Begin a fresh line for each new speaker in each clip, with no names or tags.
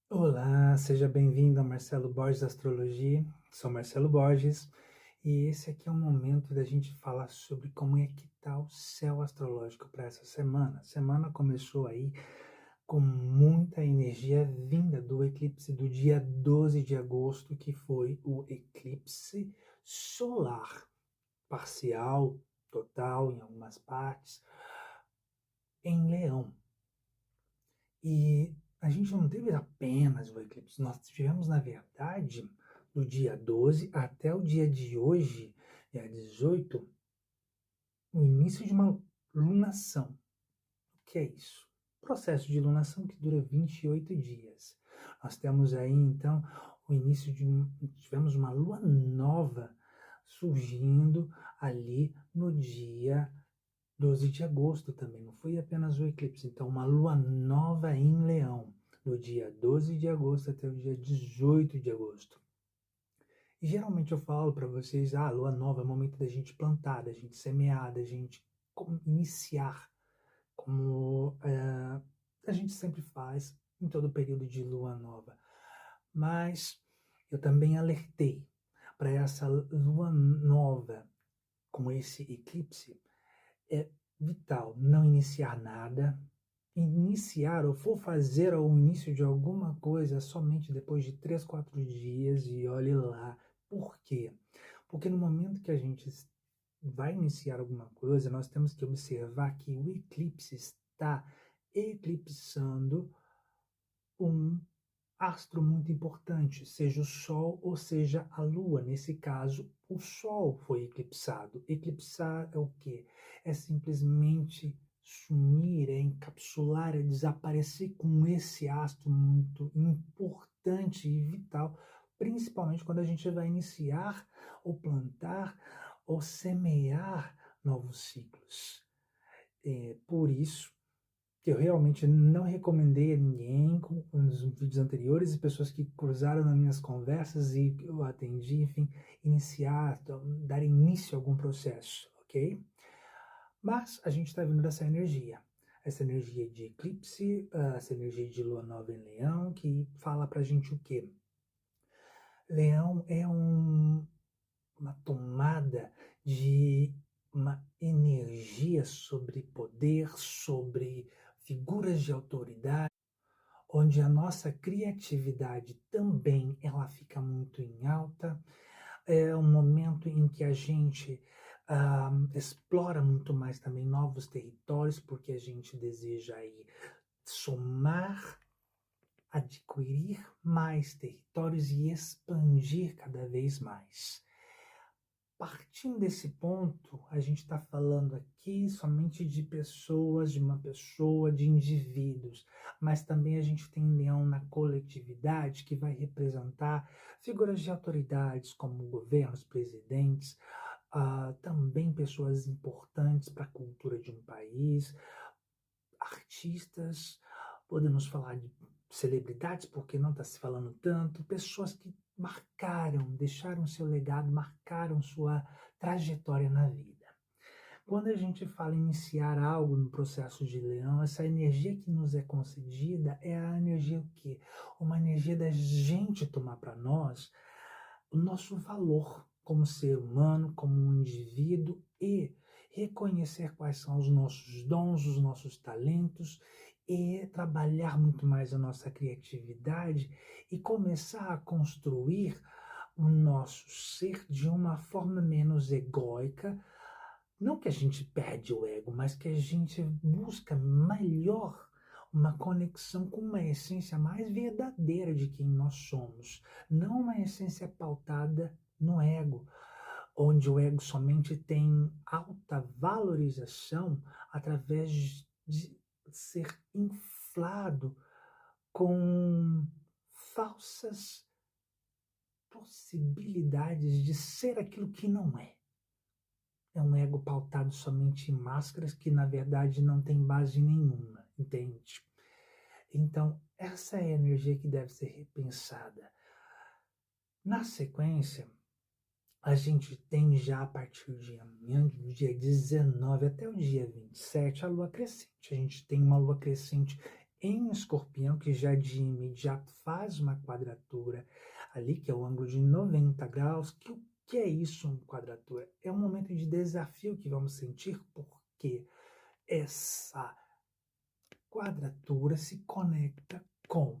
Olá, seja bem-vindo a Marcelo Borges Astrologia. Sou Marcelo Borges e esse aqui é um momento da gente falar sobre como é que está o céu astrológico para essa semana. A semana começou aí com muita energia vinda do eclipse do dia 12 de agosto, que foi o eclipse solar, parcial, total em algumas partes, em Leão. E a gente não teve apenas o eclipse, nós tivemos, na verdade, do dia 12 até o dia de hoje, dia 18, o início de uma lunação. O que é isso? Processo de lunação que dura 28 dias. Nós temos aí, então, o início de tivemos uma lua nova surgindo ali no dia 12 de agosto também, não foi apenas o eclipse. Então, uma lua nova em Leão, do dia 12 de agosto até o dia 18 de agosto. E geralmente eu falo para vocês, lua nova é o momento da gente plantar, da gente semear, da gente iniciar, como a gente sempre faz em todo período de lua nova. Mas eu também alertei para essa lua nova com esse eclipse, é vital não iniciar nada, iniciar ou for fazer o início de alguma coisa somente depois de 3, 4 dias e olhe lá. Por quê? Porque no momento que a gente vai iniciar alguma coisa, nós temos que observar que o eclipse está eclipsando um astro muito importante, seja o Sol ou seja a Lua. Nesse caso, o Sol foi eclipsado. Eclipsar é o quê? É simplesmente sumir, é encapsular, é desaparecer com esse astro muito importante e vital, principalmente quando a gente vai iniciar ou plantar ou semear novos ciclos. Por isso, que eu realmente não recomendei a ninguém nos vídeos anteriores e pessoas que cruzaram nas minhas conversas e eu atendi, enfim, iniciar, dar início a algum processo, ok? Mas a gente está vendo essa energia de eclipse, essa energia de lua nova em Leão, que fala pra gente o quê? Leão é uma tomada de uma energia sobre poder, sobre figuras de autoridade, onde a nossa criatividade também ela fica muito em alta. É um momento em que a gente explora muito mais também novos territórios, porque a gente deseja aí somar, adquirir mais territórios e expandir cada vez mais. Partindo desse ponto, a gente está falando aqui somente de pessoas, de uma pessoa, de indivíduos, mas também a gente tem leão na coletividade que vai representar figuras de autoridades como governos, presidentes, também pessoas importantes para a cultura de um país, artistas, podemos falar de celebridades, porque não está se falando tanto, pessoas que marcaram, deixaram seu legado, marcaram sua trajetória na vida. Quando a gente fala em iniciar algo no processo de leão, essa energia que nos é concedida é a energia o quê? Uma energia da gente tomar para nós o nosso valor como ser humano, como um indivíduo e reconhecer quais são os nossos dons, os nossos talentos e trabalhar muito mais a nossa criatividade e começar a construir o nosso ser de uma forma menos egóica. Não que a gente perde o ego, mas que a gente busca melhor uma conexão com uma essência mais verdadeira de quem nós somos, não uma essência pautada no ego, onde o ego somente tem alta valorização através de ser inflado com falsas possibilidades de ser aquilo que não é. É um ego pautado somente em máscaras que, na verdade, não tem base nenhuma, entende? Então, essa é a energia que deve ser repensada. Na sequência, a gente tem já a partir de amanhã, do dia 19 até o dia 27, a lua crescente. A gente tem uma lua crescente em Escorpião, que já de imediato faz uma quadratura ali, que é o ângulo de 90 graus. O que é isso, uma quadratura? É um momento de desafio que vamos sentir, porque essa quadratura se conecta com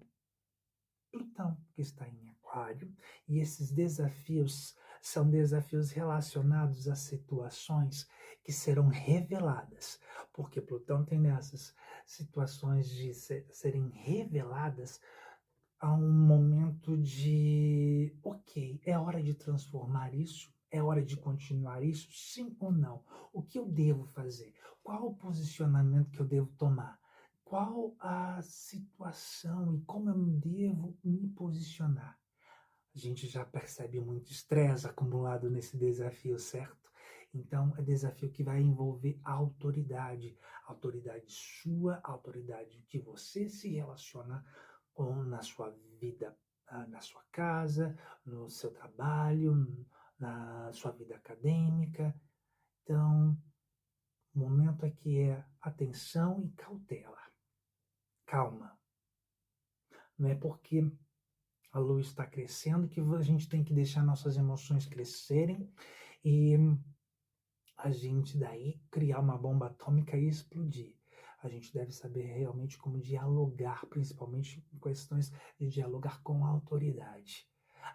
Plutão, que está em Aquário, e esses desafios são desafios relacionados a situações que serão reveladas, porque Plutão tem nessas situações de serem reveladas a um momento de, ok, é hora de transformar isso, é hora de continuar isso, sim ou não? O que eu devo fazer? Qual o posicionamento que eu devo tomar? Qual a situação e como eu devo me posicionar? A gente já percebe muito estresse acumulado nesse desafio, certo? Então, é desafio que vai envolver autoridade sua, autoridade que você se relaciona com na sua vida, na sua casa, no seu trabalho, na sua vida acadêmica. Então, o momento aqui é atenção e cautela. Calma. Não é porque a lua está crescendo que a gente tem que deixar nossas emoções crescerem e a gente daí criar uma bomba atômica e explodir. A gente deve saber realmente como dialogar, principalmente em questões de dialogar com a autoridade.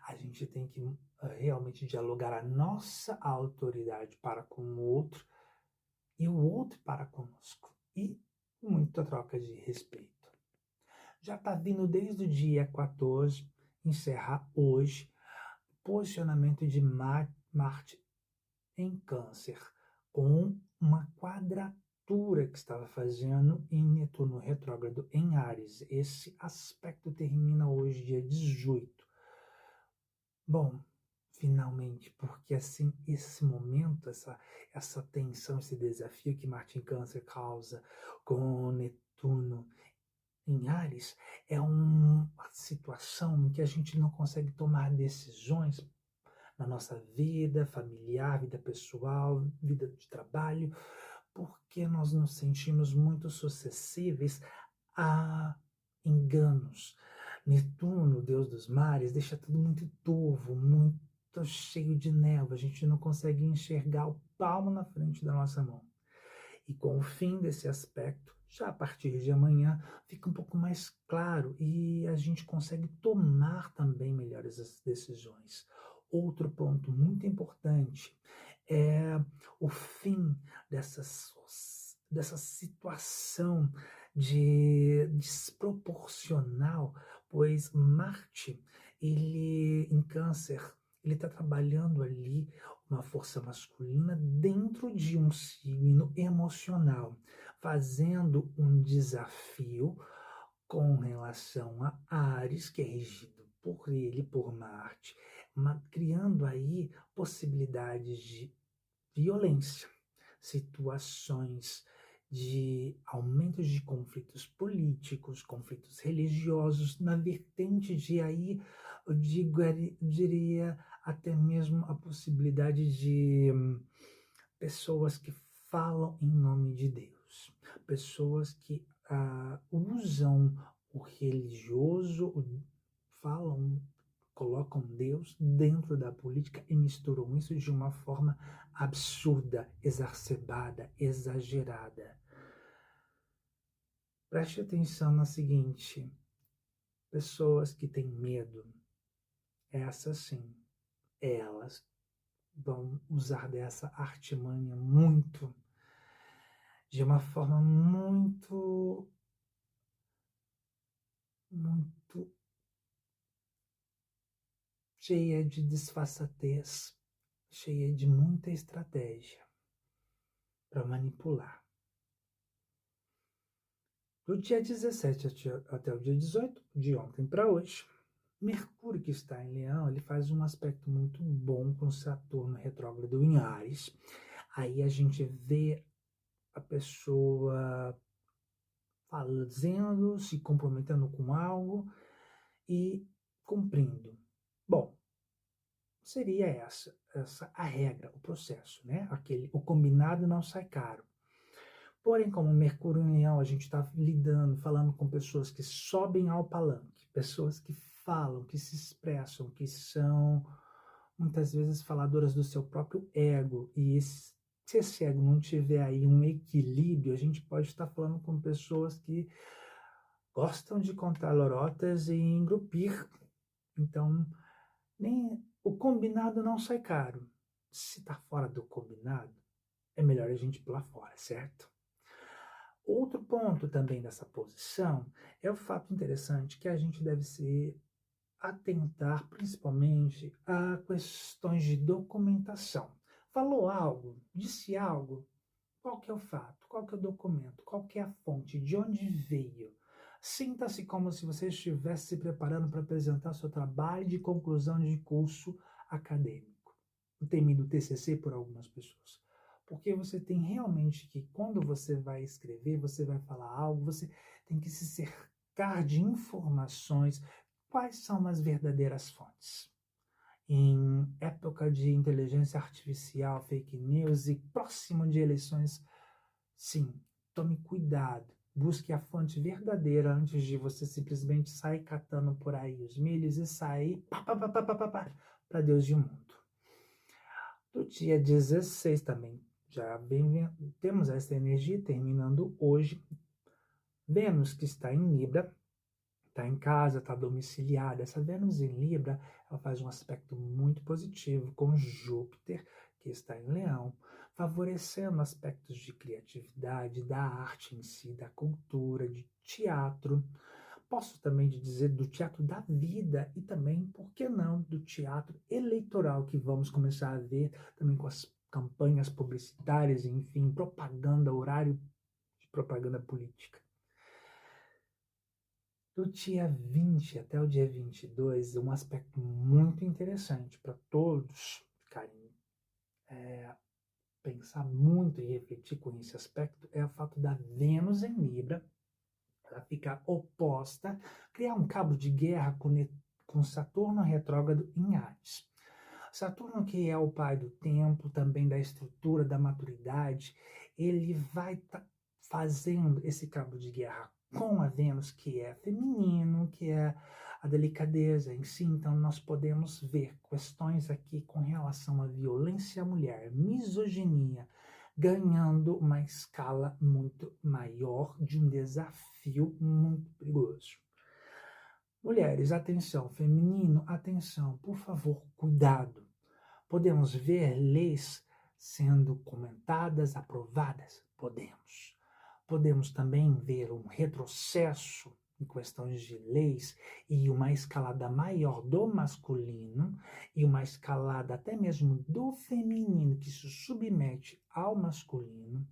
A gente tem que realmente dialogar a nossa autoridade para com o outro e o outro para conosco. E muita troca de respeito. Já está vindo desde o dia 14, encerrar hoje, posicionamento de Marte em Câncer, com uma quadratura que estava fazendo em Netuno retrógrado em Áries. Esse aspecto termina hoje, dia 18. Bom, finalmente, porque assim, esse momento, essa tensão, esse desafio que Marte em Câncer causa com Netuno em Áries, é uma situação em que a gente não consegue tomar decisões na nossa vida familiar, vida pessoal, vida de trabalho, porque nós nos sentimos muito suscetíveis a enganos. Netuno, deus dos mares, deixa tudo muito turvo, muito cheio de névoa, a gente não consegue enxergar o palmo na frente da nossa mão. E com o fim desse aspecto, já a partir de amanhã, fica um pouco mais claro e a gente consegue tomar também melhores as decisões. Outro ponto muito importante é o fim dessa situação de desproporcional, pois Marte, ele em Câncer, ele está trabalhando ali uma força masculina dentro de um signo emocional, fazendo um desafio com relação a Áries, que é regido por ele, por Marte, criando aí possibilidades de violência, situações de aumentos de conflitos políticos, conflitos religiosos, na vertente de aí, eu diria até mesmo a possibilidade de pessoas que falam em nome de Deus, pessoas que usam o religioso, falam, colocam Deus dentro da política e misturam isso de uma forma absurda, exacerbada, exagerada. Preste atenção na seguinte: pessoas que têm medo, essas sim, elas vão usar dessa artimanha muito, de uma forma muito cheia de disfarçatez, cheia de muita estratégia para manipular. Do dia 17 até o dia 18, de ontem para hoje, Mercúrio, que está em Leão, ele faz um aspecto muito bom com Saturno retrógrado em Áries. Aí a gente vê a pessoa fazendo, se comprometendo com algo e cumprindo. Bom, seria essa a regra, o processo, né? O combinado não sai caro. Porém, como Mercúrio em Leão, a gente está lidando, falando com pessoas que sobem ao palanque, pessoas que falam, que se expressam, que são muitas vezes faladoras do seu próprio ego. E se esse ego não tiver aí um equilíbrio, a gente pode estar falando com pessoas que gostam de contar lorotas e engrupir. Então, nem o combinado não sai caro. Se está fora do combinado, é melhor a gente pular fora, certo? Outro ponto também dessa posição é o fato interessante que a gente deve se atentar principalmente a questões de documentação. Falou algo, disse algo, qual que é o fato, qual que é o documento, qual que é a fonte, de onde veio. Sinta-se como se você estivesse se preparando para apresentar seu trabalho de conclusão de curso acadêmico. O temido TCC por algumas pessoas. Porque você tem realmente que, quando você vai escrever, você vai falar algo, você tem que se cercar de informações. Quais são as verdadeiras fontes? Em época de inteligência artificial, fake news e próximo de eleições, sim, tome cuidado. Busque a fonte verdadeira antes de você simplesmente sair catando por aí os milhos e sair para Deus e o mundo. Do dia 16 também, já temos essa energia terminando hoje. Vênus, que está em Libra, está em casa, está domiciliada. Essa Vênus em Libra, ela faz um aspecto muito positivo com Júpiter, que está em Leão, favorecendo aspectos de criatividade, da arte em si, da cultura, de teatro. Posso também dizer do teatro da vida e também, por que não, do teatro eleitoral, que vamos começar a ver também com as campanhas publicitárias, enfim, propaganda, horário de propaganda política. Do dia 20 até o dia 22, um aspecto muito interessante para todos ficarem, pensar muito e refletir com esse aspecto é o fato da Vênus em Libra, ela ficar oposta, criar um cabo de guerra com Saturno retrógrado em Áries. Saturno, que é o pai do tempo, também da estrutura, da maturidade, ele vai fazendo esse cabo de guerra com a Vênus, que é feminino, que é a delicadeza em si. Então, nós podemos ver questões aqui com relação à violência à mulher, misoginia, ganhando uma escala muito maior de um desafio muito perigoso. Mulheres, atenção, feminino, atenção, por favor, cuidado. Podemos ver leis sendo comentadas, aprovadas? Podemos. Podemos também ver um retrocesso em questões de leis e uma escalada maior do masculino e uma escalada até mesmo do feminino que se submete ao masculino.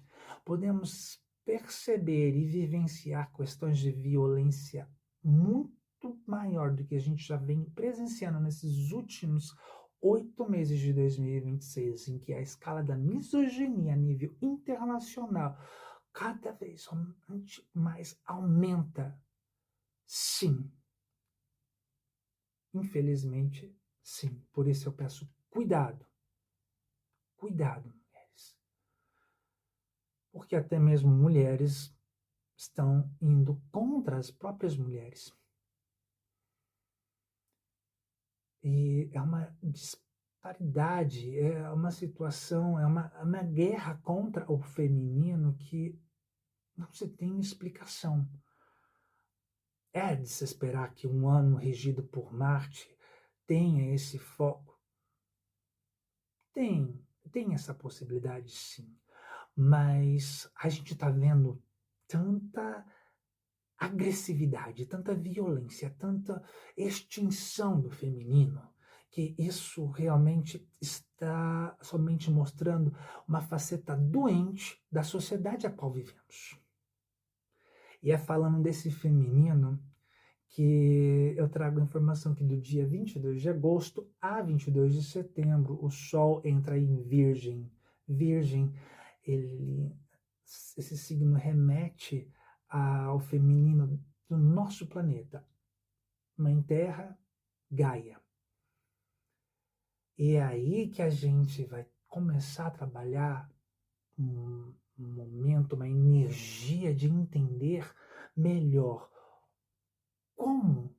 Podemos perceber e vivenciar questões de violência muito maior do que a gente já vem presenciando nesses últimos 8 meses de 2026, em que a escala da misoginia a nível internacional cada vez mais aumenta. Sim. Infelizmente, sim. Por isso eu peço cuidado. Cuidado, mulheres. Porque até mesmo mulheres estão indo contra as próprias mulheres. E é uma disparidade, é uma situação, é uma guerra contra o feminino que não se tem explicação. É de se esperar que um ano regido por Marte tenha esse foco? Tem essa possibilidade, sim. Mas a gente está vendo tanta agressividade, tanta violência, tanta extinção do feminino, que isso realmente está somente mostrando uma faceta doente da sociedade a qual vivemos. E é falando desse feminino que eu trago a informação que do dia 22 de agosto a 22 de setembro, o Sol entra em Virgem. Virgem, esse signo remete ao feminino do nosso planeta. Mãe Terra, Gaia. E é aí que a gente vai começar a trabalhar um momento, uma energia é de entender melhor como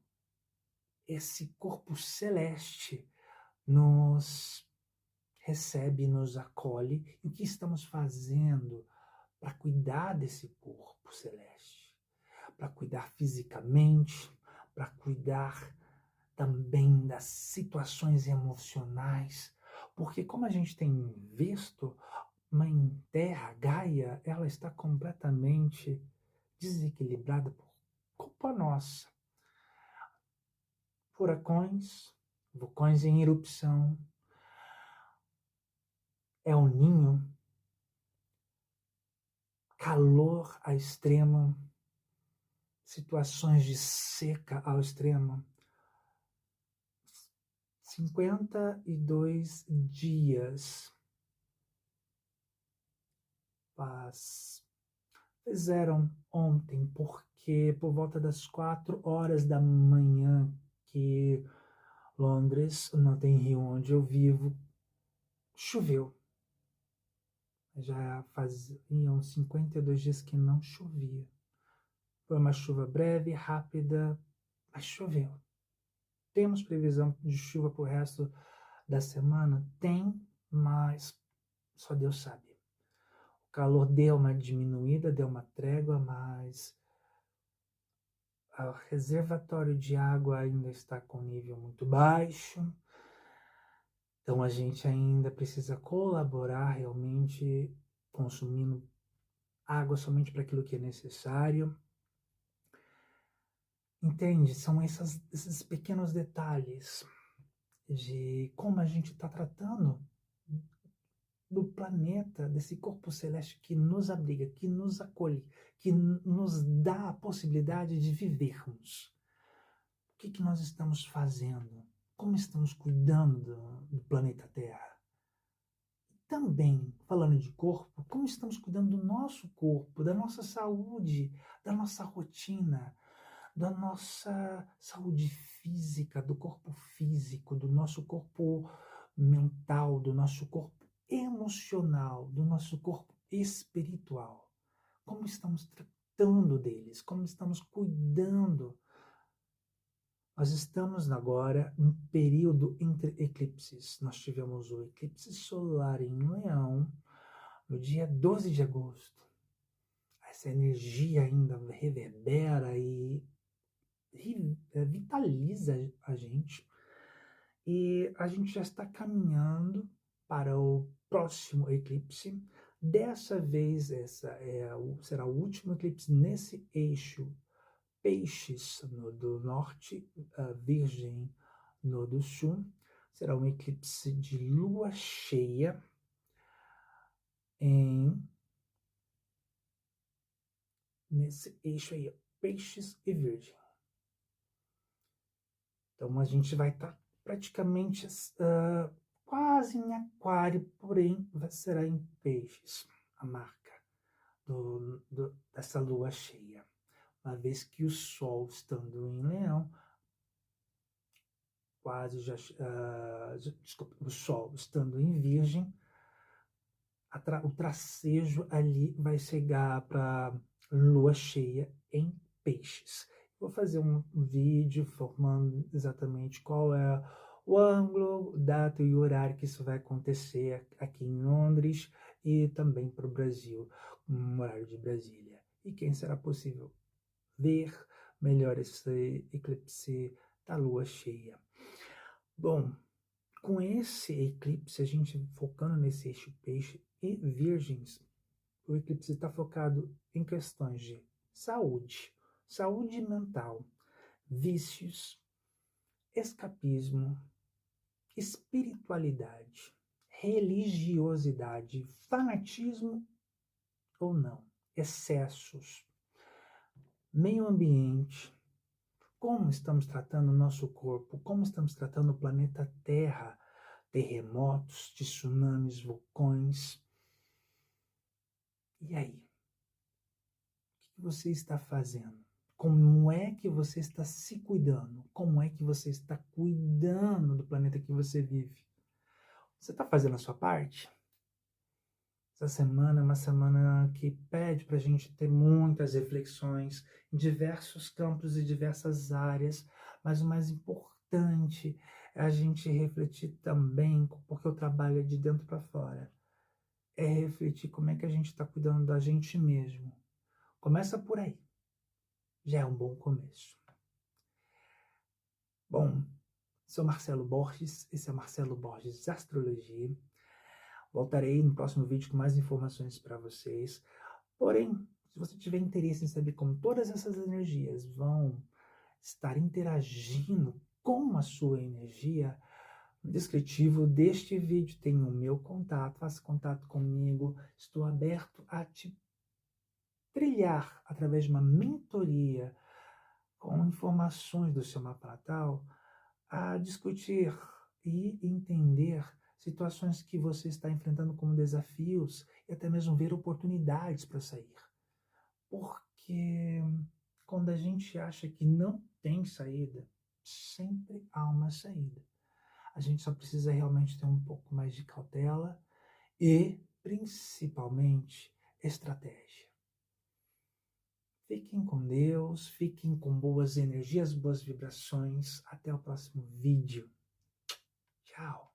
esse corpo celeste nos recebe, nos acolhe e o que estamos fazendo para cuidar desse corpo celeste, para cuidar fisicamente, para cuidar também das situações emocionais, porque como a gente tem visto, Mãe Terra, Gaia, ela está completamente desequilibrada por culpa nossa. Furacões, vulcões em erupção, El Ninho, calor a extremo, situações de seca ao extremo. 52 dias fizeram ontem, porque por volta das 4 horas da manhã, que Londres, no Notting Hill, onde eu vivo, choveu. Já faziam 52 dias que não chovia. Foi uma chuva breve, rápida, mas choveu. Temos previsão de chuva para o resto da semana? Tem, mas só Deus sabe. O calor deu uma diminuída, deu uma trégua, mas o reservatório de água ainda está com nível muito baixo. Então a gente ainda precisa colaborar realmente consumindo água somente para aquilo que é necessário. Entende? São esses pequenos detalhes de como a gente está tratando do planeta, desse corpo celeste que nos abriga, que nos acolhe, que nos dá a possibilidade de vivermos. O que nós estamos fazendo? Como estamos cuidando do planeta Terra? Também, falando de corpo, como estamos cuidando do nosso corpo, da nossa saúde, da nossa rotina, da nossa saúde física, do corpo físico, do nosso corpo mental, do nosso corpo emocional, do nosso corpo espiritual. Como estamos tratando deles, como estamos cuidando. Nós estamos agora em período entre eclipses. Nós tivemos o eclipse solar em Leão no dia 12 de agosto. Essa energia ainda reverbera e vitaliza a gente. E a gente já está caminhando para o próximo eclipse. Dessa vez, será o último eclipse nesse eixo Peixes no do norte, Virgem no do sul. Será um eclipse de lua cheia nesse eixo aí, Peixes e Virgem. Então a gente vai estar praticamente quase em Aquário, porém será em Peixes a marca dessa lua cheia. Uma vez que o Sol, estando em Leão, desculpa, o Sol estando em Virgem, o tracejo ali vai chegar para lua cheia em Peixes. Vou fazer um vídeo formando exatamente qual é o ângulo, data e horário que isso vai acontecer aqui em Londres e também para o Brasil, no horário de Brasília. E quem será possível ver melhor esse eclipse da lua cheia. Bom, com esse eclipse, a gente focando nesse eixo Peixe e Virgens, o eclipse está focado em questões de saúde, saúde mental, vícios, escapismo, espiritualidade, religiosidade, fanatismo ou não, excessos, meio ambiente, como estamos tratando o nosso corpo, como estamos tratando o planeta Terra, terremotos, tsunamis, vulcões. E aí? O que você está fazendo? Como é que você está se cuidando? Como é que você está cuidando do planeta que você vive? Você está fazendo a sua parte? Essa semana é uma semana que pede para a gente ter muitas reflexões em diversos campos e diversas áreas, mas o mais importante é a gente refletir também, porque o trabalho é de dentro para fora, é refletir como é que a gente está cuidando da gente mesmo. Começa por aí, já é um bom começo. Bom, sou Marcelo Borges, esse é Marcelo Borges Astrologia. Voltarei no próximo vídeo com mais informações para vocês. Porém, se você tiver interesse em saber como todas essas energias vão estar interagindo com a sua energia, no descritivo deste vídeo tem o meu contato, faça contato comigo, estou aberto a te trilhar através de uma mentoria com informações do seu mapa natal, a discutir e entender situações que você está enfrentando como desafios e até mesmo ver oportunidades para sair. Porque quando a gente acha que não tem saída, sempre há uma saída. A gente só precisa realmente ter um pouco mais de cautela e, principalmente, estratégia. Fiquem com Deus, fiquem com boas energias, boas vibrações. Até o próximo vídeo. Tchau!